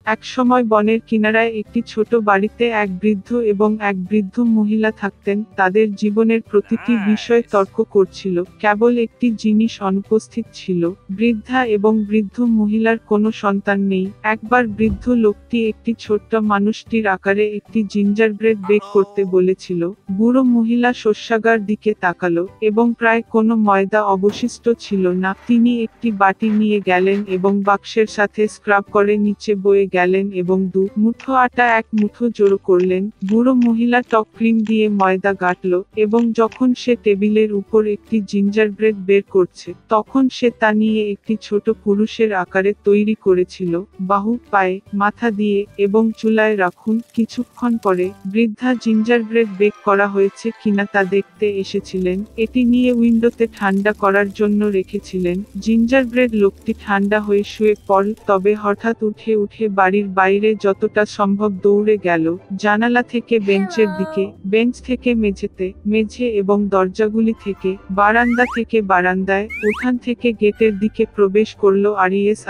একসময় বনের কিনারায় একটি ছোট বাড়িতে এক বৃদ্ধ এবং এক বৃদ্ধ মহিলা থাকতেন। তাদের জীবনের প্রতিটি বিষয়ে তর্ক করছিল। কেবল একটি জিনিস অনুপস্থিত ছিল, বৃদ্ধা এবং বৃদ্ধ মহিলার কোনো সন্তান নেই। একবার বৃদ্ধ লোকটি একটি ছোট্ট মানুষটির আকারে একটি জিঞ্জারব্রেড বেক করতে বলেছিল। বুড়ো মহিলা শস্যাগার দিকে তাকালো এবং প্রায় কোনো ময়দা অবশিষ্ট ছিল না। তিনি একটি বাটি নিয়ে গেলেন এবং বাক্সের সাথে স্ক্রাব করে নিচে বয়ে গেলেন এবং 2 মুঠো আটা 1 মুঠো জড়ো করলেন। বুড়ো মহিলা টক ক্রিম দিয়ে ময়দা গাঁথল এবং যখন সে টেবিলের উপর একটি জিঞ্জারব্রেড বের করছে, তখন সে তা নিয়ে একটি ছোট পুরুষের আকারে তৈরি করেছিল। বাহু, পায়ে, মাথা দিয়ে এবং চুলায় রাখুন। কিছুক্ষণ পরে বৃদ্ধা জিঞ্জারব্রেড বেক করা হয়েছে কিনা তা দেখতে এসেছিলেন। এটি নিয়ে উইন্ডোতে ঠান্ডা করার জন্য রেখেছিলেন। জিঞ্জারব্রেড লোকটি ঠান্ডা হয়ে শুয়ে পড়ল, তবে হঠাৎ উঠে বাড়ির বাইরে যতটা সম্ভব দৌড়ে গেল। জানালা থেকে বেঞ্চের দিকে, বেঞ্চ থেকে মেঝেতে, মেঝে এবং দরজাগুলি থেকে, বারান্দা থেকে বারান্দায়, উঠান থেকে গেটের দিকে প্রবেশ করলো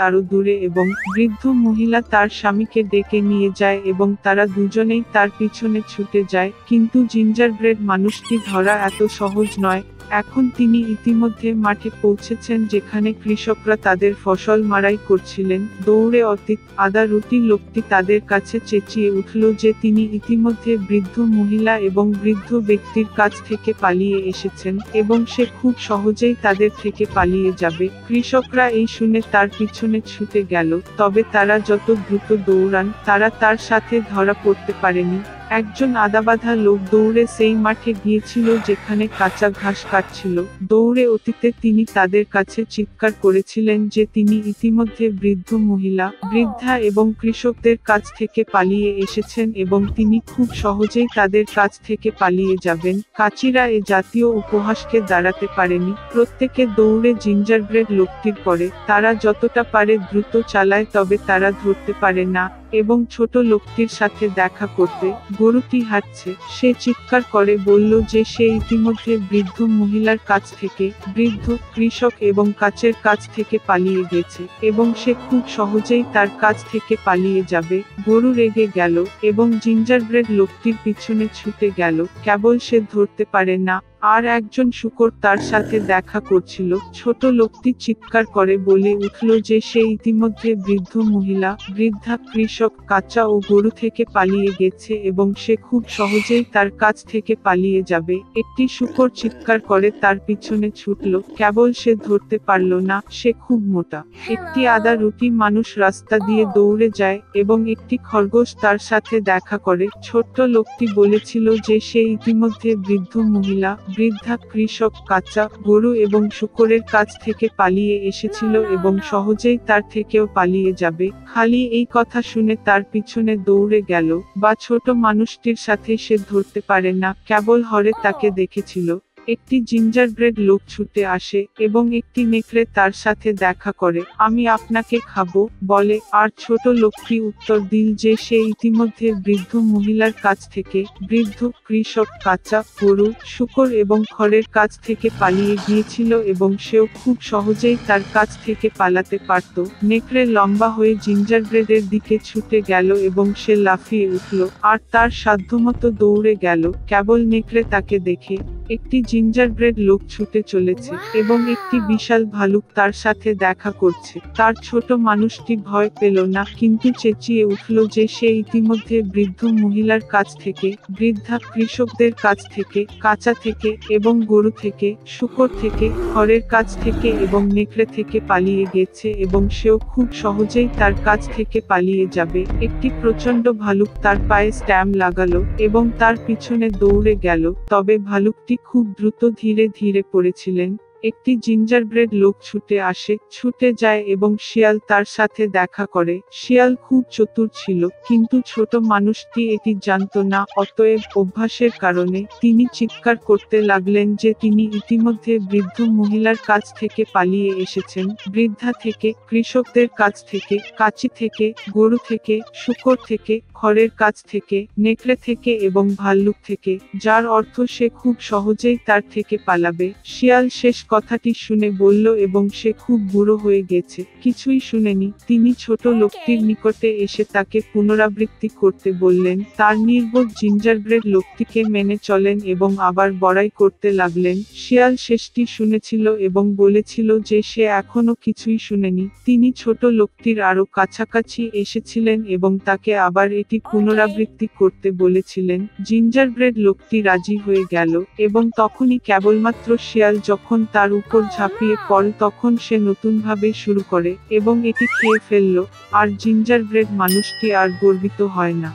আরও দূরে এবং বৃদ্ধ মহিলা তার স্বামীকে ডেকে নিয়ে যায় এবং তারা দুজনেই তার পিছনে ছুটে যায়। কিন্তু জিঞ্জারব্রেড মানুষটি ধরা এত সহজ নয়। এখন তিনি ইতিমধ্যে মাঠে পৌঁছেছেন যেখানে কৃষকরা তাদের ফসল মাড়াই করছিলেন। দৌড়ে অতীত আদা রুটি লোকটি তাদের কাছে চেঁচিয়ে উঠল যে তিনি ইতিমধ্যে বৃদ্ধ মহিলা এবং বৃদ্ধ ব্যক্তির কাছ থেকে পালিয়ে এসেছেন এবং সে খুব সহজেই তাদের থেকে পালিয়ে যাবে। কৃষকরা এই শুনে তার পিছনে ছুটে গেল, তবে তারা যত দ্রুত দৌড়ান তারা তার সাথে ধরা পড়তে পারেনি। একজন আদাবাঁধা লোক দৌড়ে সেই মাঠে গিয়েছিল যেখানে কাঁচা ঘাস কাটছিল। দৌড়ে অতীতে তিনি তাদের কাছে চিৎকার করেছিলেন যে তিনি ইতিমধ্যে বৃদ্ধ মহিলা, বৃদ্ধা এবং কৃষকদের কাছ থেকে পালিয়ে এসেছেন এবং তিনি খুব সহজেই তাদের কাছ থেকে পালিয়ে যাবেন। কাচিরা এ জাতীয় উপহাসকে দাঁড়াতে পারেনি। প্রত্যেকে দৌড়ে জিঞ্জারব্রেড লোকটির পরে। তারা যতটা পারে দ্রুত চালায়, তবে তারা ধরতে পারে না এবং ছোট লোকটির সাথে দেখা করতে। গরুটি হাঁটছে। সে চিৎকার করে বলল যে সে ইতিমধ্যে বৃদ্ধ মহিলার কাছ থেকে, বৃদ্ধ, কৃষক এবং কাচের কাছ থেকে পালিয়ে গেছে এবং সে খুব সহজেই তার কাছ থেকে পালিয়ে যাবে। গরু রেগে গেল এবং জিঞ্জারব্রেড লোকটির পিছনে ছুটে গেল, কেবল সে ধরতে পারে না। আর একজন শূকর তার সাথে দেখা করছিল। ছোট লোকটি চিৎকার করে বলে উঠল যে সে ইতিমধ্যে বৃদ্ধ মহিলা, বৃদ্ধা, কৃষক, কাঁচা ও গরু থেকে পালিয়ে গেছে এবং সে খুব সহজেই তার কাছ থেকে পালিয়ে যাবে। একটি শূকর চিৎকার করে তার পিছনে ছুটল, কেবল সে ধরতে পারল না, সে খুব মোটা। একটি আদা রুটি মানুষ রাস্তা দিয়ে দৌড়ে যায় এবং একটি খরগোশ তার সাথে দেখা করে। ছোট্ট লোকটি বলেছিল যে সে ইতিমধ্যে বৃদ্ধ মহিলা, বৃদ্ধা, কৃষক, কাঁচা, গরু এবং শূকরের কাছ থেকে পালিয়ে এসেছিল এবং সহজেই তার থেকেও পালিয়ে যাবে। খালি এই কথা শুনে তার পিছনে দৌড়ে গেল, বা ছোট মানুষটির সাথে সে ধরতে পারে না, কেবল হরে তাকে দেখেছিল। একটি জিঞ্জারব্রেড লোক ছুটে আসে এবং একটি নেকড়ে তার সাথে দেখা করে। আমি আপনাকে খাবো, বলে। আর ছোট লোকটি উত্তর দিল যে সে ইতিমধ্যে বৃদ্ধ মহিলার কাছ থেকে, বৃদ্ধ, কৃষক, কাঁচা, গরু, শূকর এবং খড়ের কাছ থেকে পালিয়ে গিয়েছিল এবং সেও খুব সহজেই তার কাছ থেকে পালাতে পারত। নেকড়ে লম্বা হয়ে জিঞ্জারব্রেডের দিকে ছুটে গেল এবং সে লাফিয়ে উঠল আর তার সাধ্যমতো দৌড়ে গেল। কেবল নেকড়ে তাকে দেখে। একটি জিঞ্জারব্রেড লোক ছুটে চলেছে এবং একটি বিশাল ভালুক তার সাথে দেখা করছে। তার ছোট মানুষটি ভয় পেল না, কিন্তু চেঁচিয়ে উঠল যে সে ইতিমধ্যে বৃদ্ধ মহিলার কাছ থেকে, বৃদ্ধা, কৃষকদের কাছ থেকে, কাঁচা থেকে এবং গরু থেকে, শূকর থেকে, খড়ের কাছ থেকে এবং নেকড়ে থেকে পালিয়ে গেছে এবং সেও খুব সহজেই তার কাছ থেকে পালিয়ে যাবে। একটি প্রচণ্ড ভালুক তার পায়ে স্ট্যাম্প লাগালো এবং তার পিছনে দৌড়ে গেল, তবে ভালুকটি খুব দ্রুত ধীরে ধীরে পড়েছিলেন। একটি জিঞ্জারব্রেড লোক ছুটে আসে, ছুটে যায় এবং শিয়াল তার সাথে দেখা করে। শিয়াল খুব চতুর ছিল, কিন্তু ছোট মানুষটি এটি জানত না। অতএব অভ্যাসের কারণে তিনি চিৎকার করতে লাগলেন যে তিনি ইতিমধ্যে বৃদ্ধ মহিলার কাছ থেকে পালিয়ে এসেছেন, বৃদ্ধা থেকে, কৃষকদের কাছ থেকে, কাঁচি থেকে, গরু থেকে, শূকর থেকে, খড়ের কাছ থেকে, নেকড়ে থেকে এবং ভাল্লুক থেকে, যার অর্থ সে খুব সহজেই তার থেকে পালাবে। শিয়াল শেষ কথাটি শুনে বলল এবং সে খুব বুড়ো হয়ে গেছে, কিছুই শুনেনি। তিনি ছোট লোকটির নিকটে এসে তাকে পুনরাবৃত্তি করতে বললেন। তার নির্বোধ জিঞ্জারব্রেড লোকটিকে মেনে চলেন এবং আবার বড়াই করতে লাগলেন। শিয়াল শেষটি শুনেছিল এবং বলেছিল যে সে এখনো কিছুই শুনেনি। তিনি ছোট লোকটির আরো কাছাকাছি এসেছিলেন এবং তাকে আবার এটি পুনরাবৃত্তি করতে বলেছিলেন। জিঞ্জারব্রেড লোকটি রাজি হয়ে গেল এবং তখনই কেবলমাত্র শিয়াল যখন তার উপর ঝাঁপিয়ে পড়ল তখন সে নতুনভাবে শুরু করে এবং এটি খেয়ে ফেলল, আর জিঞ্জারব্রেড মানুষটি আর গর্বিত হয় না।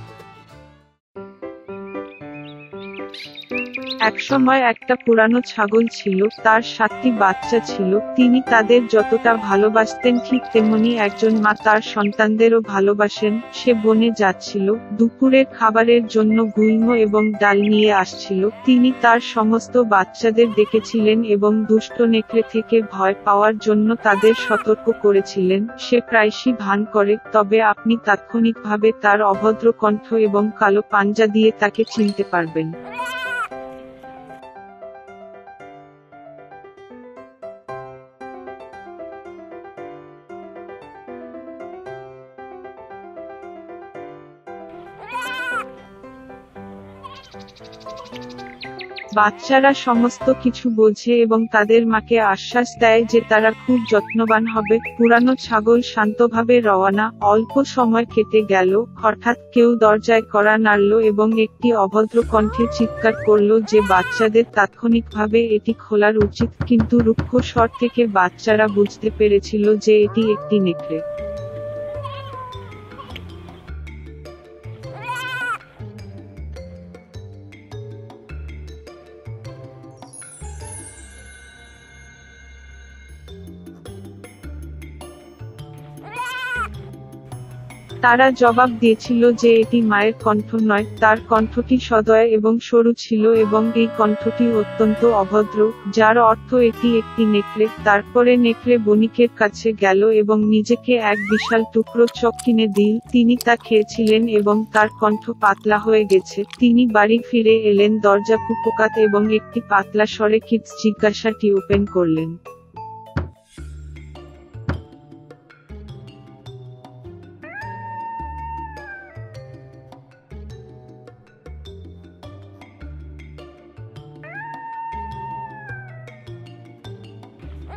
একসময় একটা পুরানো ছাগল ছিল, তার 7টি বাচ্চা ছিল। তিনি তাদের যতটা ভালোবাসতেন ঠিক তেমনি একজন মা তার সন্তানদেরও ভালোবাসেন। সে বনে যাচ্ছিল, দুপুরের খাবারের জন্য গুল্ম এবং ডাল নিয়ে আসছিল। তিনি তার সমস্ত বাচ্চাদের ডেকেছিলেন এবং দুষ্ট নেকড়ে থেকে ভয় পাওয়ার জন্য তাদের সতর্ক করেছিলেন। সে প্রায়শই ভান করে, তবে আপনি তাৎক্ষণিকভাবে তার অভদ্র কণ্ঠ এবং কালো পাঞ্জা দিয়ে তাকে চিনতে পারবেন। বাচ্চারা সমস্ত কিছু বোঝে এবং তাদের মাকে আশ্বাস দেয় যে তারা খুব যত্নবান হবে। পুরানো ছাগল শান্তভাবে রওনা। অল্প সময় কেটে গেল, হঠাৎ কেউ দরজায় কড়া নাড়ল এবং একটি অভদ্র কণ্ঠে চিৎকার করল যে বাচ্চাদের তাৎক্ষণিকভাবে এটি খোলার উচিত, কিন্তু রুক্ষ স্বর থেকে বাচ্চারা বুঝতে পেরেছিল যে এটি একটি নেকড়ে। তারা জবাব দিয়েছিল যে এটি মায়ের কণ্ঠ নয়, তার কণ্ঠটি সদয় এবং সরু ছিল এবং এই কণ্ঠটি অত্যন্ত অভদ্র, যার অর্থ এটি একটি নেকড়ে। তারপরে নেকড়ে বণিকের কাছে গেল এবং নিজেকে এক বিশাল টুকরো চক কিনে দিল। তিনি তা খেয়েছিলেন এবং তার কণ্ঠ পাতলা হয়ে গেছে। তিনি বাড়ি ফিরে এলেন, দরজা কুপোকাত এবং একটি পাতলা স্বরে কিডস জিজ্ঞাসাটি ওপেন করলেন।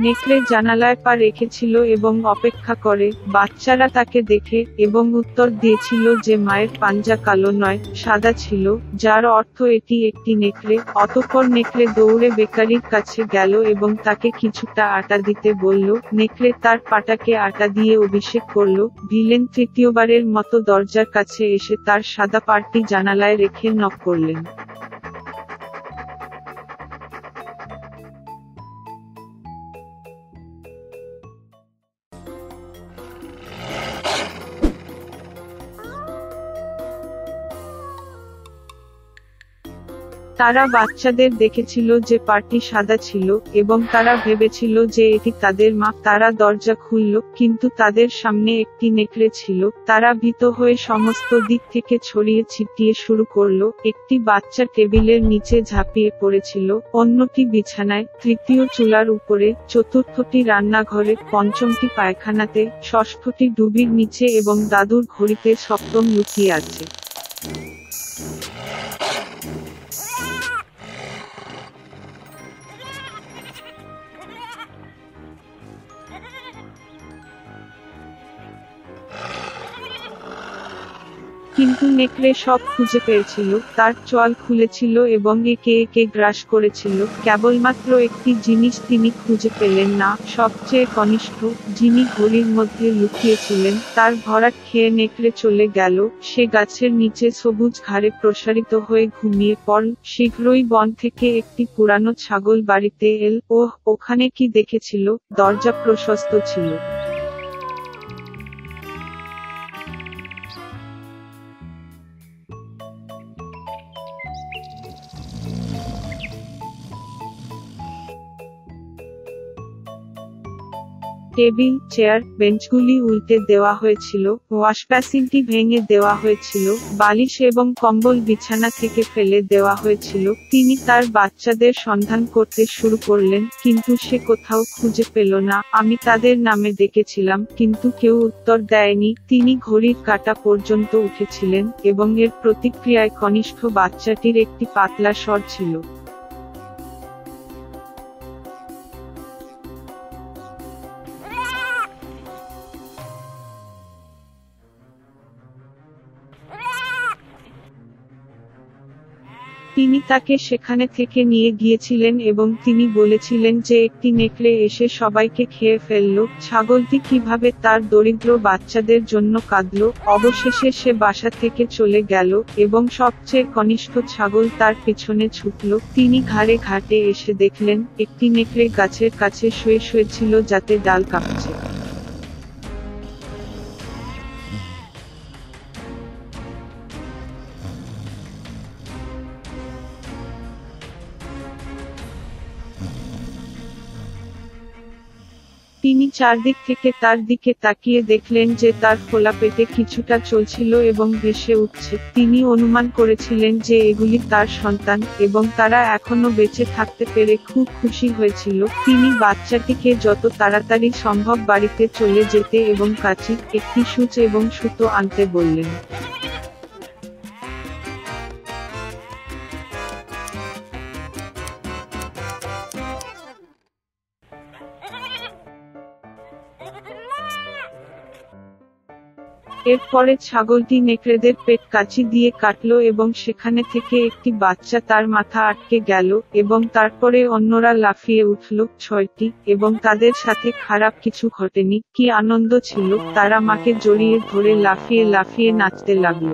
নেকড়ে জানালায় পা রেখেছিল এবং অপেক্ষা করে। বাচ্চারা তাকে দেখে এবং উত্তর দিয়েছিল যে মায়ের পাঞ্জা কালো নয়, সাদা ছিল, যার অর্থ এটি একটি নেকড়ে। অতঃপর নেকড়ে দৌড়ে বেকারির কাছে গেল এবং তাকে কিছুটা আটা দিতে বলল। নেকড়ে তার পাটাকে আটা দিয়ে অভিষেক করল। ভিলেন তৃতীয়বারের মতো দরজার কাছে এসে তার সাদা পাটি জানালায় রেখে নক করলেন। তারা বাচ্চাদের দেখেছিল যে পাটি সাদা ছিল এবং তারা ভেবেছিল যে এটি তাদের মা। তারা দরজা খুলল, কিন্তু তাদের সামনে একটি নেকড়ে ছিল। তারা ভীত হয়ে সমস্ত দিক থেকে ছড়িয়ে ছিটিয়ে শুরু করলো। একটি বাচ্চা টেবিলের নিচে ঝাঁপিয়ে পড়েছিল, অন্যটি বিছানায়, তৃতীয় চুলার উপরে, চতুর্থটি রান্নাঘরে, পঞ্চমটি পায়খানাতে, ষষ্ঠটি ডুবির নিচে এবং দাদুর ঘড়িতে সপ্তম লুকিয়ে আছে। কিন্তু নেকড়ে সব খুঁজে পেয়েছিল, তার চোয়াল খুলেছিল এবং একে একে গ্রাস করেছিল। কেবলমাত্র একটি জিনিস তিনি খুঁজে পেলেন না, সবচেয়ে কনিষ্ঠ, যিনি ঘড়ির মধ্যে লুকিয়েছিলেন। তার ভরাট খেয়ে নেকড়ে চলে গেল। সে গাছের নিচে সবুজ ঘাড়ে প্রসারিত হয়ে ঘুমিয়ে পড়ল। শীঘ্রই বন থেকে একটি পুরানো ছাগল বাড়িতে এল। ওখানে কি দেখেছিল? দরজা প্রশস্ত ছিল। টেবিল, চেয়ার, বেঞ্চগুলি উল্টে দেওয়া হয়েছিল, ওয়াশবেসিনটি ভেঙে দেওয়া হয়েছিল, বালিশ এবং কম্বল বিছানা থেকে ফেলে দেওয়া হয়েছিল। তিনি তার বাচ্চাদের সন্ধান করতে শুরু করলেন, কিন্তু সে কোথাও খুঁজে পেল না। আমি তাদের নামে ডেকেছিলাম, কিন্তু কেউ উত্তর দেয়নি। তিনি ঘড়ির কাঁটা পর্যন্ত উঠেছিলেন, এবং এর প্রতিক্রিয়ায় কনিষ্ঠ বাচ্চাটির একটি পাতলা স্বর ছিল। তিনি তাকে সেখানে থেকে নিয়ে গিয়েছিলেন এবং তিনি বলেছিলেন যে একটি নেকড়ে এসে সবাইকে খেয়ে ফেলল। ছাগলটি কিভাবে তার দরিদ্র বাচ্চাদের জন্য কাঁদল। অবশেষে সে বাসা থেকে চলে গেল, এবং সবচেয়ে কনিষ্ঠ ছাগল তার পিছনে ছুটল। তিনি ঘাটে এসে দেখলেন একটি নেকড়ে গাছের কাছে শুয়েছিল যাতে ডাল কাঁপছে। তিনি চারদিক থেকে তার দিকে তাকিয়ে দেখলেন যে তার ফোলা পেটে কিছুটা চলছিল এবং ভেসে উঠছে। তিনি অনুমান করেছিলেন যে এগুলি তার সন্তান, এবং তারা এখনো বেঁচে থাকতে পেরে খুব খুশি হয়েছিল। তিনি বাচ্চাটিকে যত তাড়াতাড়ি সম্ভব বাড়িতে চলে যেতে এবং কাঁচি, একটি সূচ এবং সুতো আনতে বললেন। এরপরে ছাগলটি নেকড়েদের পেট কাঁচি দিয়ে কাটল এবং সেখানে থেকে একটি বাচ্চা তার মাথা আটকে গেল, এবং তারপরে অন্যরা লাফিয়ে উঠল। 6টি, এবং তাদের সাথে খারাপ কিছু ঘটেনি। কি আনন্দ ছিল! তারা মাকে জড়িয়ে ধরে লাফিয়ে লাফিয়ে নাচতে লাগল।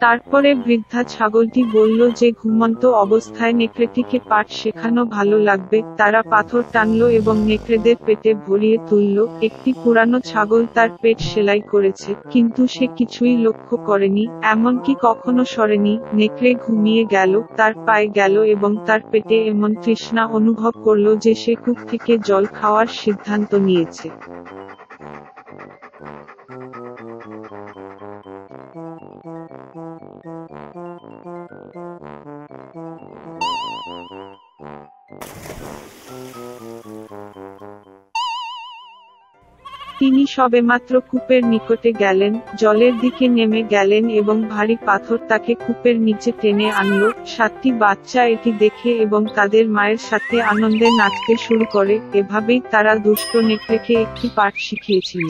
তারপরে বৃদ্ধা ছাগলটি বলল যে ঘুমন্ত অবস্থায় নেকড়েটিকে পাঠ শেখানো ভালো লাগবে। তারা পাথর টানল এবং নেকড়েদের পেটে ভরিয়ে তুলল। একটি পুরানো ছাগল তার পেট সেলাই করেছে, কিন্তু সে কিছুই লক্ষ্য করেনি, এমনকি কখনো সরেনি। নেকড়ে ঘুমিয়ে গেল, তার পায়ে গেল এবং তার পেটে এমন তৃষ্ণা অনুভব করল যে সে কূপ থেকে জল খাওয়ার সিদ্ধান্ত নিয়েছে। তিনি সবেমাত্র কূপের নিকটে গেলেন, জলের দিকে নেমে গেলেন এবং ভারী পাথর তাকে কূপের নিচে টেনে আনল। 7টি বাচ্চা এটি দেখে এবং তাদের মায়ের সাথে আনন্দে নাচতে শুরু করে। এভাবেই তারা দুষ্ট নেকড়েকে একটি পাঠ শিখিয়েছিল।